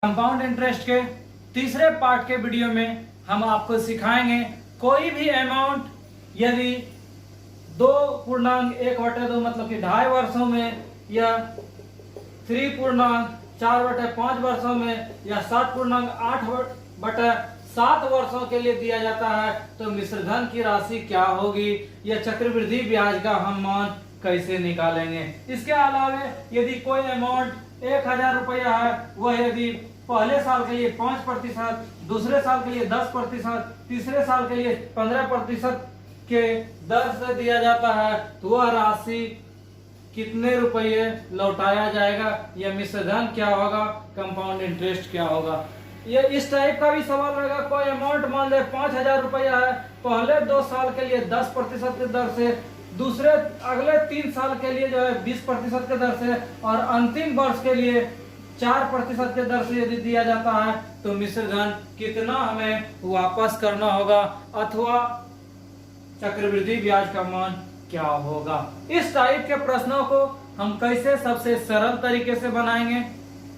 Compound interest के तीसरे part के वीडियो में हम आपको सिखाएंगे कोई भी अमाउंट यदि 2.1/2 मतलब कि 2.5 वर्षों में या 3.4/5 वर्षों में या 7.8/7 वर्षों के लिए दिया जाता है तो मिश्रधन की राशि क्या होगी या चक्रवृद्धि ब्याज का हम मान कैसे निकालेंगे। इसके अलावा यदि कोई अमाउंट 1000 रुपया है वह यदि पहले साल के लिए 5%, दूसरे साल के लिए 10%, तीसरे साल के लिए 15% के दर से दिया जाता है तो वह राशि कितने रुपये लौटाया जाएगा या मिश्रधन क्या होगा, कंपाउंड इंटरेस्ट क्या होगा। ये इस टाइप का भी सवाल रहेगा। कोई अमाउंट मान ले 5000 रुपया है, पहले 2 साल के लिए 10% के दर से, दूसरे अगले 3 साल के लिए जो है 20% के दर से और अंतिम वर्ष के लिए 4% के दर से यदि दिया जाता है तो मिश्रधन कितना हमें वापस करना होगा अथवा चक्रवृद्धि ब्याज का मान क्या होगा। इस टाइप के प्रश्नों को हम कैसे सबसे सरल तरीके से बनाएंगे,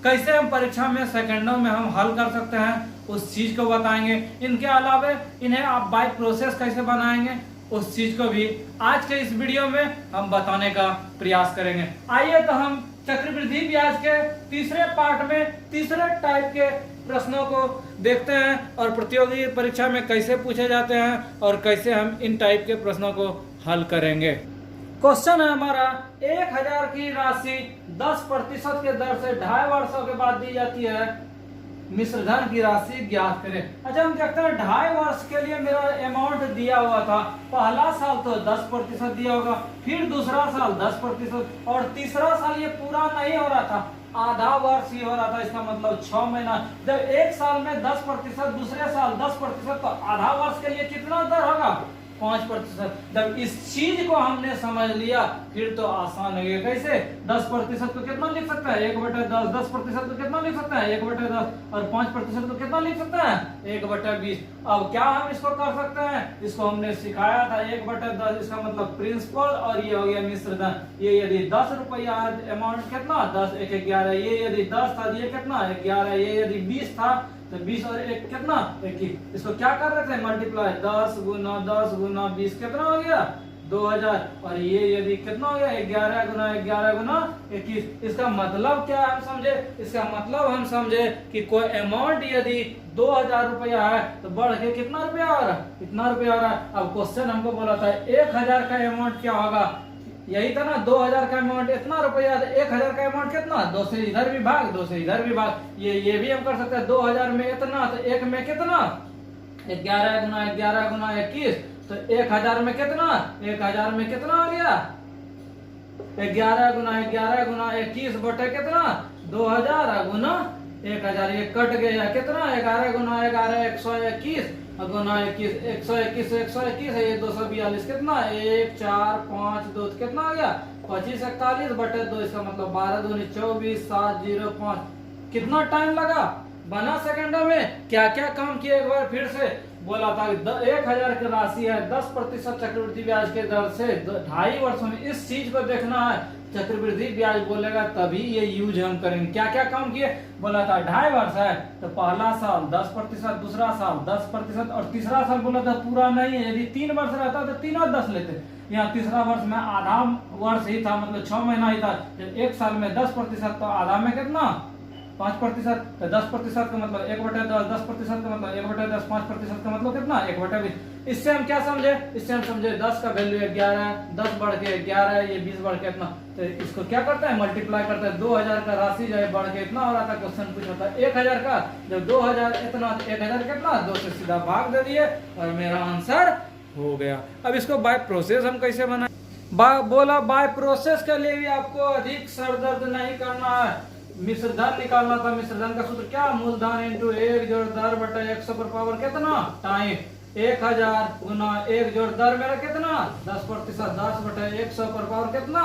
कैसे हम परीक्षा में सेकंडों में हम हल कर सकते हैं उस चीज को बताएंगे। इनके अलावा इन्हें आप बाय प्रोसेस कैसे बनाएंगे उस चीज को भी आज के इस वीडियो में हम बताने का प्रयास करेंगे। आइए तो हम चक्रवृद्धि ब्याज के तीसरे पार्ट में तीसरे टाइप के प्रश्नों को देखते हैं और प्रतियोगी परीक्षा में कैसे पूछे जाते हैं और कैसे हम इन टाइप के प्रश्नों को हल करेंगे। क्वेश्चन है हमारा 1000 की राशि 10% के दर से 2.5 वर्षों के बाद दी जाती है, मिश्रधन की राशि ज्ञात करें। अच्छा, हम देखते हैं 2.5 वर्ष के लिए मेरा अमाउंट दिया हुआ था। पहला साल तो 10% दिया होगा, फिर दूसरा साल 10% और तीसरा साल ये पूरा नहीं हो रहा था, आधा वर्ष ही हो रहा था। इसका मतलब 6 महीना। जब एक साल में 10%, दूसरे साल 10% तो आधा वर्ष के लिए कितना दर होगा 5%। जब इस चीज को हमने समझ लिया फिर तो आसान हो गया। कैसे 10% को कितना लिख सकता है 1/10, 10% को कितना लिख सकता है 1/10 और 5% को कितना लिख सकता है 1/20। अब क्या हम इसको कर सकते हैं, इसको हमने सिखाया था 1/10, इसका मतलब प्रिंसिपल और ये हो गया मिश्रधन। ये यदि 10 रुपया अमाउंट कितना 10 1 11, ये यदि 10 था ये कितना 11, ये यदि 20 था तो 20 और 1 कितना 21। इसको क्या कर रहे थे मल्टीप्लाई 10 गुना 20 कितना हो गया 2000 और ये यदि कितना हो गया 11 गुना 11 गुना 21। इसका मतलब क्या हम समझे, इसका मतलब हम समझे कि कोई अमाउंट यदि 2000 रुपया है तो बढ़ के कितना रुपया हो रहा है, इतना रुपया हो रहा है। अब क्वेश्चन हमको बोला था 1000 का अमाउंट क्या होगा, यही था ना 2000 का अमाउंट इतना रुपया, 1000 का अमाउंट कितना 2 से इधर भी भाग 2 से इधर भी भाग। ये भी हम कर सकते हैं 2000 में इतना तो 1 में कितना 11 गुना 11 गुना 21 तो 1000 में कितना 1000 में कितना हो गया 11 गुना 11 गुना 21 बटे कितना 2000 गुना 1000। ये कट गया कितना 11 गुना 11 121 गुना 21 121 121 है, ये 242 कितना 1 4 5 2 कितना आ गया 25 41 बटे 2। इसका मतलब 12 दूनी 24 7 0 5। कितना टाइम लगा बना सेकंडों में। क्या क्या काम किया एक बार फिर से बोला था 1000 की राशि है 10% चक्रवृद्धि ब्याज के दर से 2.5 वर्षों में। इस चीज को देखना है, चक्रवृद्धि ब्याज बोलेगा तभी ये यूज हम करेंगे। क्या क्या काम किए बोला था 2.5 वर्ष है तो पहला साल 10%, दूसरा साल 10% और तीसरा साल बोला था पूरा नहीं है। यदि 3 वर्ष रहता तो तीनों 10 लेते, यहाँ तीसरा वर्ष में आधा वर्ष ही था मतलब 6 महीना ही था। एक साल में 10% तो आधा में कितना 5%, तो 10% का मतलब 1/10, 10% का मतलब 1/10, 5% का मतलब कितना 1/20। इससे हम क्या समझे, इससे हम समझे 10 का वैल्यू 11, 10 बढ़ के 11, ये 20 बढ़ के इतना। तो इसको क्या करता है मल्टीप्लाई करता है। 2000 का राशि जो है बढ़ के इतना हो रहा था, क्वेश्चन पूछा था 1000 का, जब 2000 इतना 1000 कितना 2 से सीधा भाग दे दिए और मेरा आंसर हो गया। अब इसको बाय प्रोसेस हम कैसे बनाए। बोला बाय प्रोसेस के लिए भी आपको अधिक सरदर्द नहीं करना है, मिश्रधन निकालना था। मिश्रधन का सूत्र क्या मूलधन इंटू 1 जोड़ दर बटा 100 पर पावर कितना टाइम 1000 गुना 1 जोड़ दर मेरा कितना 10%, 10 बटा 100 पर पावर कितना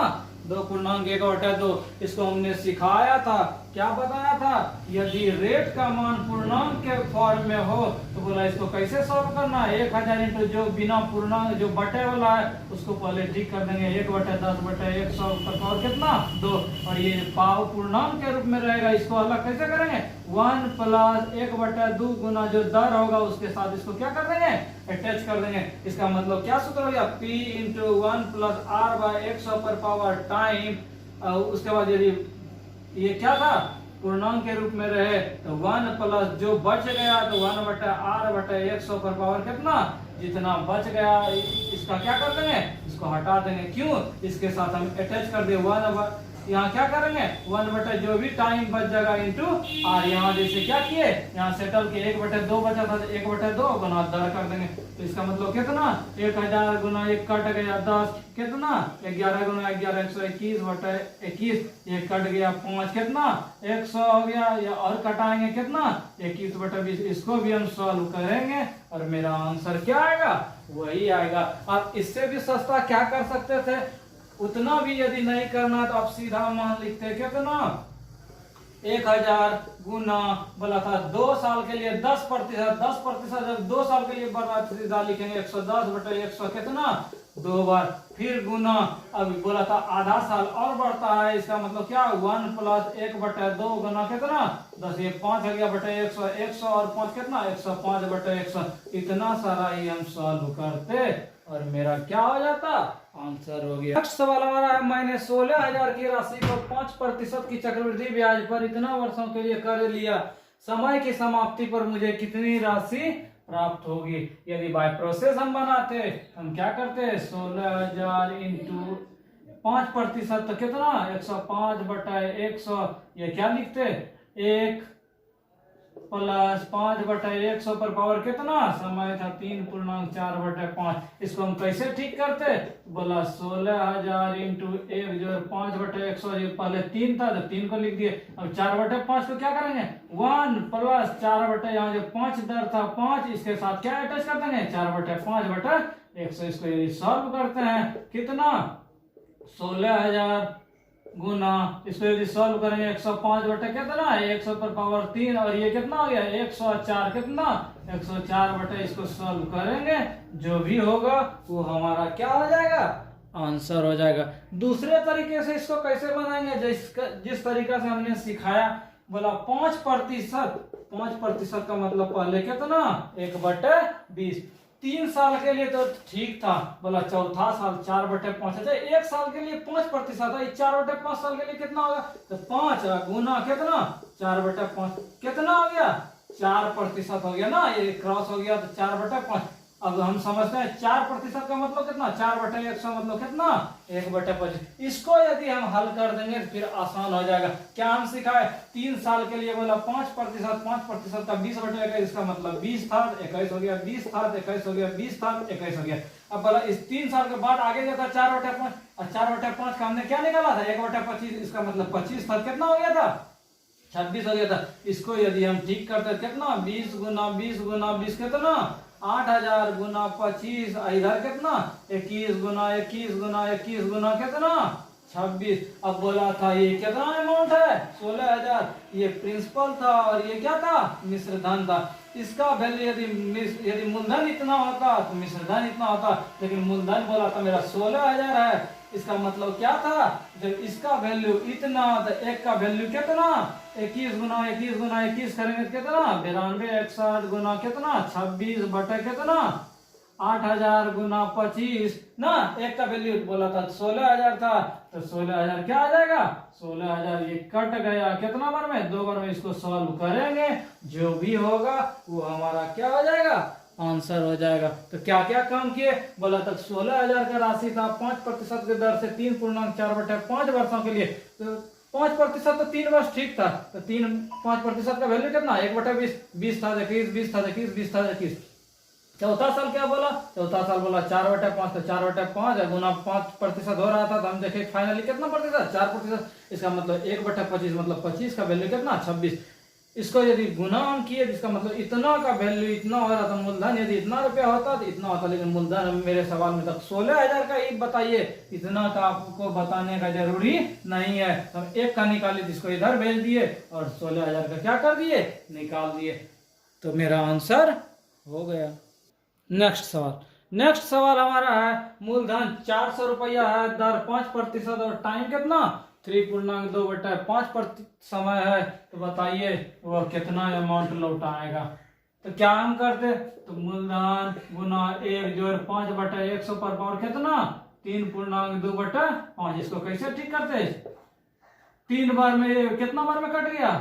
2 पूर्णांक 1/2। इसको हमने सिखाया था क्या बताया था, यदि रेट का मान पूर्णांक के फॉर्म में हो तो बोला इसको कैसे सॉल्व करना है। 1000 इंटू जो बिना पूर्णांक जो बटे वाला है उसको पहले ठीक कर देंगे, 1/10/100 पर पावर कितना 2, और ये पाव पूर्णांक के रूप में रहेगा, इसको अलग कैसे करेंगे 1 प्लस 1/2 गुना जो दर होगा उसके साथ इसको क्या कर देंगे अटैच कर देंगे। इसका मतलब क्या सूत्र हो गया, P इंटू 1 प्लस R/100 पर पावर टाइम, उसके बाद यदि ये क्या था पूर्णांक के रूप में रहे तो 1 प्लस जो बच गया तो 1/R/100 पर पावर कितना जितना बच गया इसका क्या कर देंगे इसको हटा देंगे। क्यों, इसके साथ हम अटैच कर दे 1, यहाँ क्या करेंगे 1 जो भी टाइम बच जाएगा इंटू आर। यहाँ जैसे क्या किए यहाँ सेटल के 1/2 बचा था, 1/2 गुना 10 कर देंगे। तो इसका मतलब कितना 1000 गुना 1 कट गया 10 कितना 11 गुना 11 121/21, ये कट गया 5 कितना 100 हो गया, या और कटाएंगे कितना 21/20। इसको भी हम सॉल्व करेंगे और मेरा आंसर क्या आएगा वही आएगा। आप इससे भी सस्ता क्या कर सकते थे, उतना भी यदि नहीं करना तो आप सीधा मान लिखते कितना 1000 गुना बोला था 2 साल के लिए 10% जब 2 साल के लिए बढ़ा सीधा लिखेंगे 110/100 कितना 2 बार, फिर गुना अब बोला था आधा साल और बढ़ता है, इसका मतलब क्या 1 प्लस 1/2 गुना कितना 10, ये 5 हो गया बटे 100, 100 और 5 कितना 105/100। इतना सारा ही हम सॉल्व करते और मेरा क्या हो जाता आंसर हो गया। नेक्स्ट सवाल आ रहा है, मैंने 16,000 की राशि को 5% की चक्रवृद्धि ब्याज पर इतना वर्षों के लिए कर लिया, समय की समाप्ति पर मुझे कितनी राशि प्राप्त होगी। यदि बाय प्रोसेस हम बनाते हम क्या करते 16,000 इंटू 5% तो कितना 105/100, ये क्या लिखते 1 प्लस 5/100 पर पावर कितना समय था 3.4/5। इसको हम कैसे ठीक करते बोला 16,000 इंटू 1 जो 5/100, ये पहले 3 था तो 3 को लिख दिए। अब 4/5 को क्या करेंगे 1 प्लस 4 यहाँ जो 5 दर था 5, इसके साथ क्या अटैच कर देंगे 4/5/100। इसको यदि सॉल्व करते हैं कितना 16,000 गुना इसको यदि सॉल्व करेंगे 105 कितना 100 पर पावर 3, और ये कितना हो गया 104 कितना 104 इसको सॉल्व करेंगे जो भी होगा वो हमारा क्या हो जाएगा आंसर हो जाएगा। दूसरे तरीके से इसको कैसे बनाएंगे, जिस तरीका से हमने सिखाया बोला 5% का मतलब पहले कितना 1/20, 3 साल के लिए तो ठीक था बोला, चौथा साल 4/5, अच्छा 1 साल के लिए 5% है, 4/5 साल के लिए कितना होगा तो 5 गुना कितना 4/5 कितना हो गया 4% हो गया ना, ये क्रॉस हो गया तो 4/5। अब हम समझते हैं 4% का मतलब कितना 4/100 मतलब कितना 1/25। इसको यदि हम हल कर देंगे तो फिर आसान हो जाएगा। क्या हम सिखाए 3 साल के लिए बोला 5% का 20/21, इसका मतलब 20 था 21 हो गया, 20 था 21 हो गया, 20 था 21 हो गया। अब बोला इस 3 साल के बाद आगे जाता 4/5, और 4/5 का हमने क्या निकाला था 1/25, इसका मतलब 25 था कितना हो गया था 26 हो गया था। इसको यदि हम ठीक करते कितना 20 गुना 20 गुना 20 कितना 8,000 गुना 25, इधर कितना 21 गुना 21 गुना 21 गुना कितना 26। अब बोला था ये कितना अमाउंट है 16,000, ये प्रिंसिपल था और ये क्या था मिश्र धन था। इसका वैल्यू यदि मूलधन इतना होता तो मिश्र धन इतना होता, लेकिन मूलधन बोला था मेरा 16,000 है। इसका मतलब क्या था जब इसका वैल्यू इतना तो एक का वैल्यू कितना 21 गुना 21 गुना 21 करेंगे कितना 92 61 गुना कितना 26 बटे कितना 8,000 गुना 25 ना, एक का वैल्यू बोला था 16,000 था तो 16,000 क्या आ जाएगा 16,000 ये कट गया कितना बार में 2 बार में। इसको सॉल्व करेंगे जो भी होगा वो हमारा क्या हो जाएगा आंसर हो जाएगा। तो क्या क्या काम किए बोला तक 16,000 का राशि था 5% के दर से 3.4/5 वर्षों के लिए, तो 5% तो 3 वर्ष ठीक था, तो 5% का वैल्यू कितना 1/20, 20 था 21, 20 था 21, 20 था 21। चौथा साल क्या बोला चौथा साल बोला 4/5, तो 4/5 गुना 5% हो रहा था, तो हम देखे फाइनली कितना प्रतिशत 4%। इसका मतलब 1/25 मतलब 25 का वैल्यू कितना 26। इसको यदि गुना हम किए जिसका मतलब इतना का वैल्यू इतना हो रहा था, मूलधन यदि इतना रुपया होता तो इतना होता, लेकिन मूलधन मेरे सवाल में तक 16,000 का ही बताइए, इतना का आपको बताने का जरूरी नहीं है। तो हम एक का निकाले जिसको इधर भेज दिए और 16,000 का क्या कर दिए, निकाल दिए। तो मेरा आंसर हो गया। नेक्स्ट सवाल हमारा है मूलधन 400 रुपया है, दर 5% और टाइम कितना 3.2/5 समय है। तो बताइए वह कितना अमाउंट लौटाएगा। तो क्या हम करते, तो मूलधन गुना 1 जोड़ 5/100 पर पावर कितना 3.2/5। इसको कैसे ठीक करते, 3 बार में कितना बार में कट गया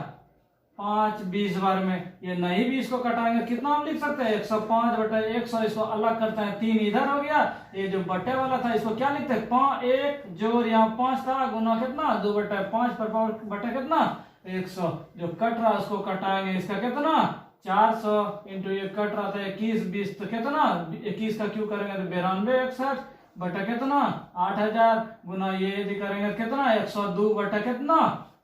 5, 20 बार में। ये नहीं भी इसको कटाएंगे कितना हम लिख सकते हैं 105/100। इसको अलग करते हैं, 3 इधर हो गया, ये जो बटे वाला था इसको क्या लिखते हैं 1 जोड़ यहाँ 5 था गुना कितना 2/5 पर पावर बटे कितना 100। जो कट रहा उसको कटाएंगे, इसका कितना 400 इंटू ये कट रहा था 21, 20 तो कितना 21 का क्यों करेंगे तो 92, 61 बटा कितना 8000 गुना ये यदि करेंगे कितना 102 बटा कितना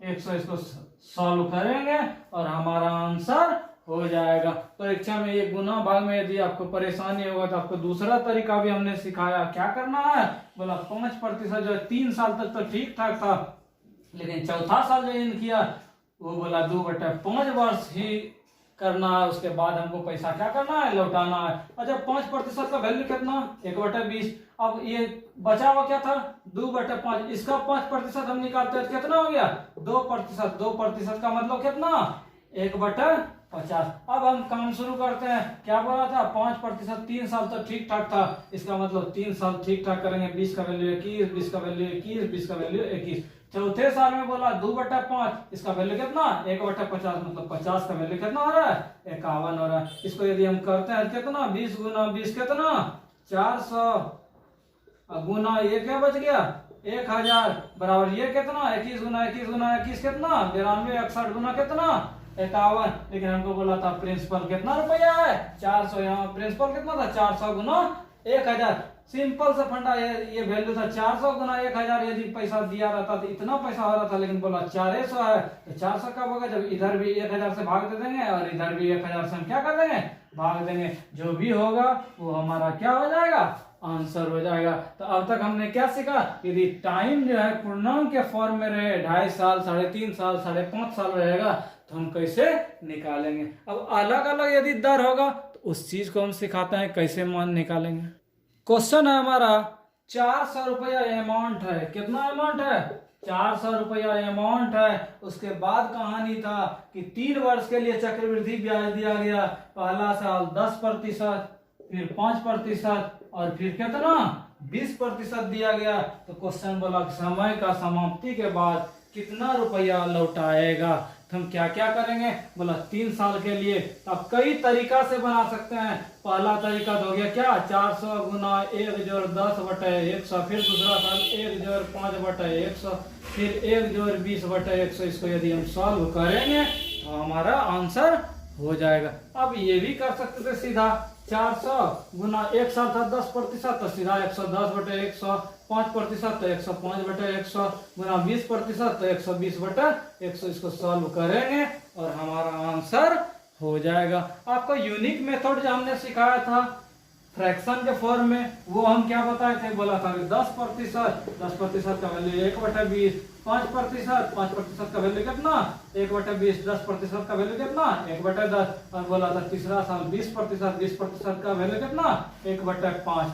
100। इसको सॉल्व करेंगे और हमारा आंसर हो जाएगा। परीक्षा में ये गुना भाग में यदि आपको परेशानी होगा तो आपको दूसरा तरीका भी हमने सिखाया, क्या करना है बोला 5% जो 3 साल तक तो ठीक ठाक था, लेकिन चौथा साल जो इन किया वो बोला 2/5 वर्ष ही करना है, उसके बाद हमको पैसा क्या करना है लौटाना है। अच्छा 5% का वैल्यू कितना 1/20। अब ये बचा हुआ क्या था 2/5, इसका 5% हम निकालते हैं तो कितना हो गया 2%। 2% का मतलब कितना 1/50। अब हम काम शुरू करते हैं, क्या बोला था 5%, 3 साल तो ठीक ठाक था, इसका मतलब 3 साल ठीक ठाक करेंगे, 20 का वैल्यू 21, 20 का वैल्यू 21, 20 का वैल्यू 21। चौथे साल में बोला 2/5, इसका वैल्यू कितना 1/50, मतलब 50 का वैल्यू कितना हो रहा है 51 हो रहा है। इसको यदि हम करते हैं कितना 20 गुना 20 कितना 400 गुना ये क्या बच गया 1000 बराबर ये कितना 21 गुना 21 गुना 21 कितना 92, 61 गुना कितना 51। लेकिन हमको बोला था प्रिंसिपल कितना रुपया है 400, यहाँ प्रिंसिपल कितना था 400 गुना 1000। सिंपल सा फंडा ये वैल्यू था 400 गुना 1000। यदि पैसा दिया रहता तो इतना पैसा हो रहा था, लेकिन बोला 400 है तो 400 कब होगा जब इधर भी 1000 से भाग दे देंगे और इधर भी 1000 से हम क्या कर देंगे भाग देंगे। जो भी होगा वो हमारा क्या हो जाएगा आंसर हो जाएगा। तो अब तक हमने क्या सीखा, यदि टाइम जो है पूर्णांक के फॉर्म में रहे 2.5 साल 3.5 साल 5.5 साल रहेगा तो हम कैसे निकालेंगे। अब अलग अलग यदि दर होगा तो उस चीज को हम सिखाते हैं कैसे मान निकालेंगे। क्वेश्चन है हमारा 400 रुपया अमाउंट है, कितना अमाउंट है 400 रुपया अमाउंट है। उसके बाद कहानी था कि 3 वर्ष के लिए चक्रवृद्धि ब्याज दिया गया, पहला साल 10%, फिर 5% और फिर कितना 20% दिया गया। तो क्वेश्चन बोला समय का समाप्ति के बाद कितना रुपया लौटाएगा। तो हम क्या क्या करेंगे बोला 3 साल के लिए तो आप कई तरीका से बना सकते हैं। पहला तरीका तो हो गया क्या 400 गुना 1 जोड़ 10/100, फिर दूसरा साल 1 जोड़ 5/100, फिर 1 जोड़ 20/100। इसको यदि हम सॉल्व करेंगे तो हमारा आंसर हो जाएगा। अब ये भी कर सकते थे सीधा 400 गुना 1 साल था 10% तो सीधा 110/100, 5% तो 105/100 गुना 20% तो 120/100। इसको सॉल्व करेंगे और हमारा आंसर हो जाएगा। आपको यूनिक मेथड जो हमने सिखाया था फ्रैक्शन के फॉर्म में वो हम क्या बताए थे, बोला था कि 10% का वैल्यू 1/20, 5% का वैल्यू कितना 1/20, 10% का वैल्यू कितना 1/10 और बोला था तीसरा साल 20% का वैल्यू कितना 1/5।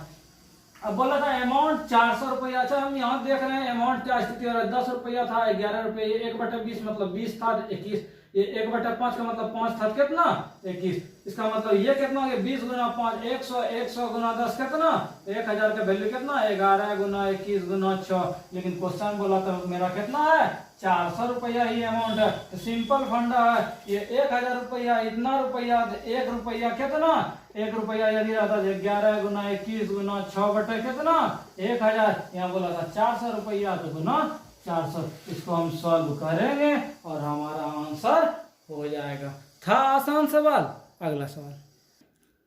अब बोला था अमाउंट 400 रुपया। अच्छा हम यहाँ देख रहे हैं अमाउंट क्या स्थिति हो रहा है 10 रुपया था 11 रुपये, 1/20 मतलब 20 था 21, ये 1/5 का मतलब 5 था कितना 21। इसका मतलब ये कितना हो गया 20 गुना 5 100, 100 गुना 10 कितना 1000 का वैल्यू कितना 11 गुना 21 गुना 6। लेकिन क्वेश्चन बोला तो मेरा कितना है 400 रुपया ही अमाउंट है। तो सिंपल फंडा है ये 1000 रुपया इतना रुपया 1 रुपया कितना 1 रुपया यदि रहता 11 गुना 21 गुना 6 बटे कितना 1000। यहाँ बोला था 400 रुपया तो गुना 400। इसको हम सॉल्व करेंगे और हमारा आंसर हो जाएगा। था आसान सवाल। अगला सवाल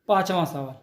5वां सवाल।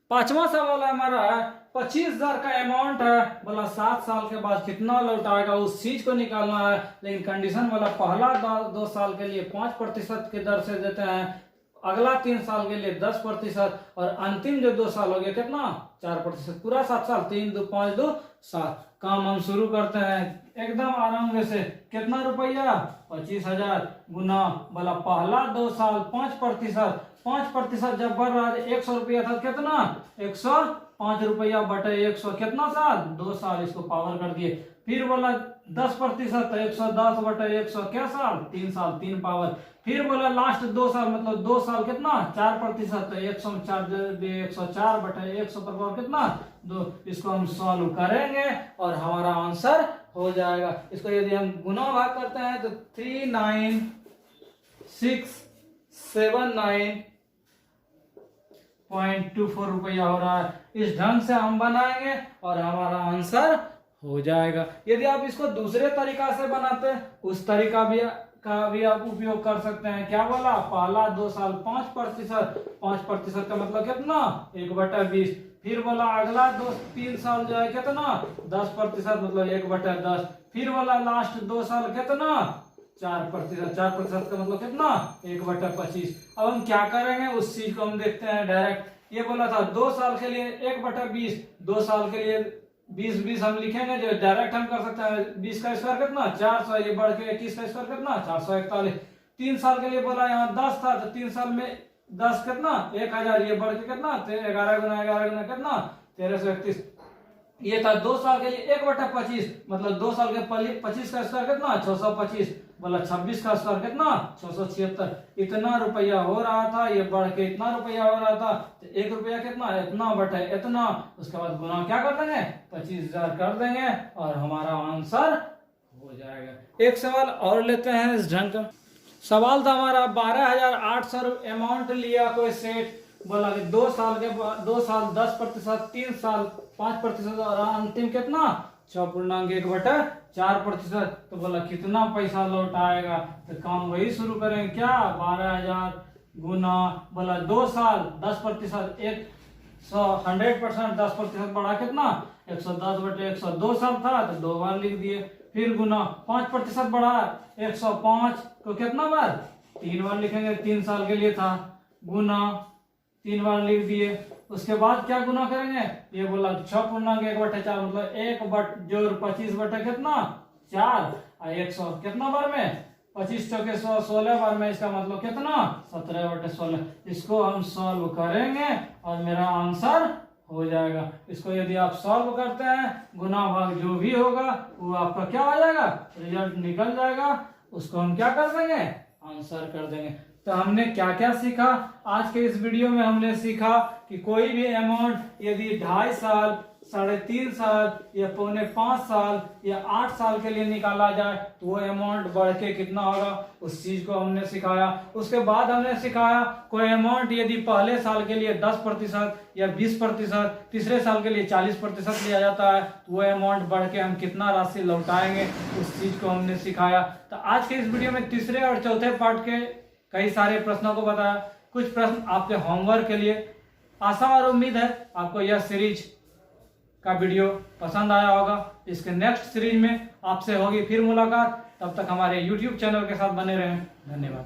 पांचवा सवाल हमारा है 25,000 का अमाउंट है, बोला 7 साल के बाद कितना लौटाएगा उस चीज को निकालना है। लेकिन कंडीशन बोला पहला 2 साल के लिए 5% की दर से देते हैं, अगला 3 साल के लिए 10% और अंतिम जो 2 साल हो गया कितना 4%, पूरा 7 साल। 3 2 5 2 7। काम हम शुरू करते हैं एकदम आराम से। कितना रुपया 25,000 गुना बोला पहला 2 साल 5%, 5% जब बढ़ रहा है 100 रुपया था कितना 105 रुपया बटे 100 कितना साल 2 साल, इसको पावर कर दिए। फिर बोला 10% 110 बटे 100 क्या साल 3 साल 3 पावर। फिर बोला लास्ट 2 साल मतलब 2 साल कितना 4% 104 बटे 100 पर पावर कितना 2। इसको हम सॉल्व करेंगे और हमारा आंसर हो जाएगा। इसको यदि हम गुना भाग करते हैं तो 39679.24 रुपया हो रहा है। इस ढंग से हम बनाएंगे और हमारा आंसर हो जाएगा। यदि आप इसको दूसरे तरीका से बनाते हैं उस तरीका भी आप उपयोग कर सकते हैं। क्या बोला पहला 2 साल 5% का मतलब कितना 1/20। फिर बोला अगला 3 साल जो है कितना 10% मतलब 1/10। फिर बोला लास्ट 2 साल कितना 4%, 4% का मतलब कितना 1/25। अब हम क्या करेंगे उस चीज को हम देखते हैं डायरेक्ट। ये बोला था 2 साल के लिए 1/20, 2 साल के लिए 20 हम लिखेंगे जो डायरेक्ट हम कर सकते हैं। 20 का स्क्वायर कितना 400, ये बढ़ के 21 का स्क्वायर कितना 441। 3 साल के लिए बोला यहाँ 10 था तो 3 साल में 10 कितना 1000, ये बढ़ के कितना 11 गुना 11 गुना कितना 1331। ये था 2 साल के लिए 1/25 मतलब 2 साल के 25 का स्क्वायर कितना 625, बोला 26 का स्क्वायर कितना 676। इतना रुपया हो रहा था, ये बढ़ के इतना रुपया हो रहा था तो 1 रुपया कितना इतना बटे इतना। उसके बाद गुना क्या कर देंगे 25,000 कर देंगे और हमारा आंसर हो जाएगा। एक सवाल और लेते हैं इस ढंग का। सवाल था हमारा 12,800 अमाउंट लिया कोई सेठ, बोला कि 2 साल के बाद 2 साल 10%, 3 साल 5% और अंतिम कितना 6.1/4%। तो बोला कितना पैसा लौटाएगा। तो काम वही शुरू करेंगे क्या 12,000 गुना बोला 2 साल 10% 100% 10% बढ़ा कितना 110/100। 2 साल था तो 2 बार लिख दिए। फिर गुना 5% बढ़ा 105 को कितना बार 3 बार लिखेंगे। 3 साल के लिए था गुना 3 बार लिख दिए। उसके बाद क्या गुना करेंगे, ये बोला 6.1/4 मतलब 1/25 बटे कितना 4 और 100 कितना बार में 25 चौके 100 16 बार में, इसका मतलब कितना 17/16। इसको हम सॉल्व करेंगे और मेरा आंसर हो जाएगा। इसको यदि आप सॉल्व करते हैं गुना भाग जो भी होगा वो आपका क्या हो जाएगा रिजल्ट निकल जाएगा। उसको हम क्या कर देंगे आंसर कर देंगे। तो हमने क्या क्या सीखा आज के इस वीडियो में। हमने सीखा कि कोई भी अमाउंट यदि 2.5 साल 3.5 साल या 4.5 साल या 8 साल के लिए निकाला जाए तो वो अमाउंट बढ़ के कितना होगा उस चीज को हमने सिखाया। उसके बाद हमने सिखाया कोई अमाउंट यदि पहले साल के लिए 10% या 20%, तीसरे साल के लिए 40% लिया जाता है तो वो अमाउंट बढ़ के हम कितना राशि लौटाएंगे उस चीज को हमने सिखाया। तो आज के इस वीडियो में तीसरे और चौथे पार्ट के कई सारे प्रश्नों को बताया। कुछ प्रश्न आपके होमवर्क के लिए। आशा और उम्मीद है आपको यह सीरीज का वीडियो पसंद आया होगा। इसके नेक्स्ट सीरीज में आपसे होगी फिर मुलाकात। तब तक हमारे YouTube चैनल के साथ बने रहें। धन्यवाद।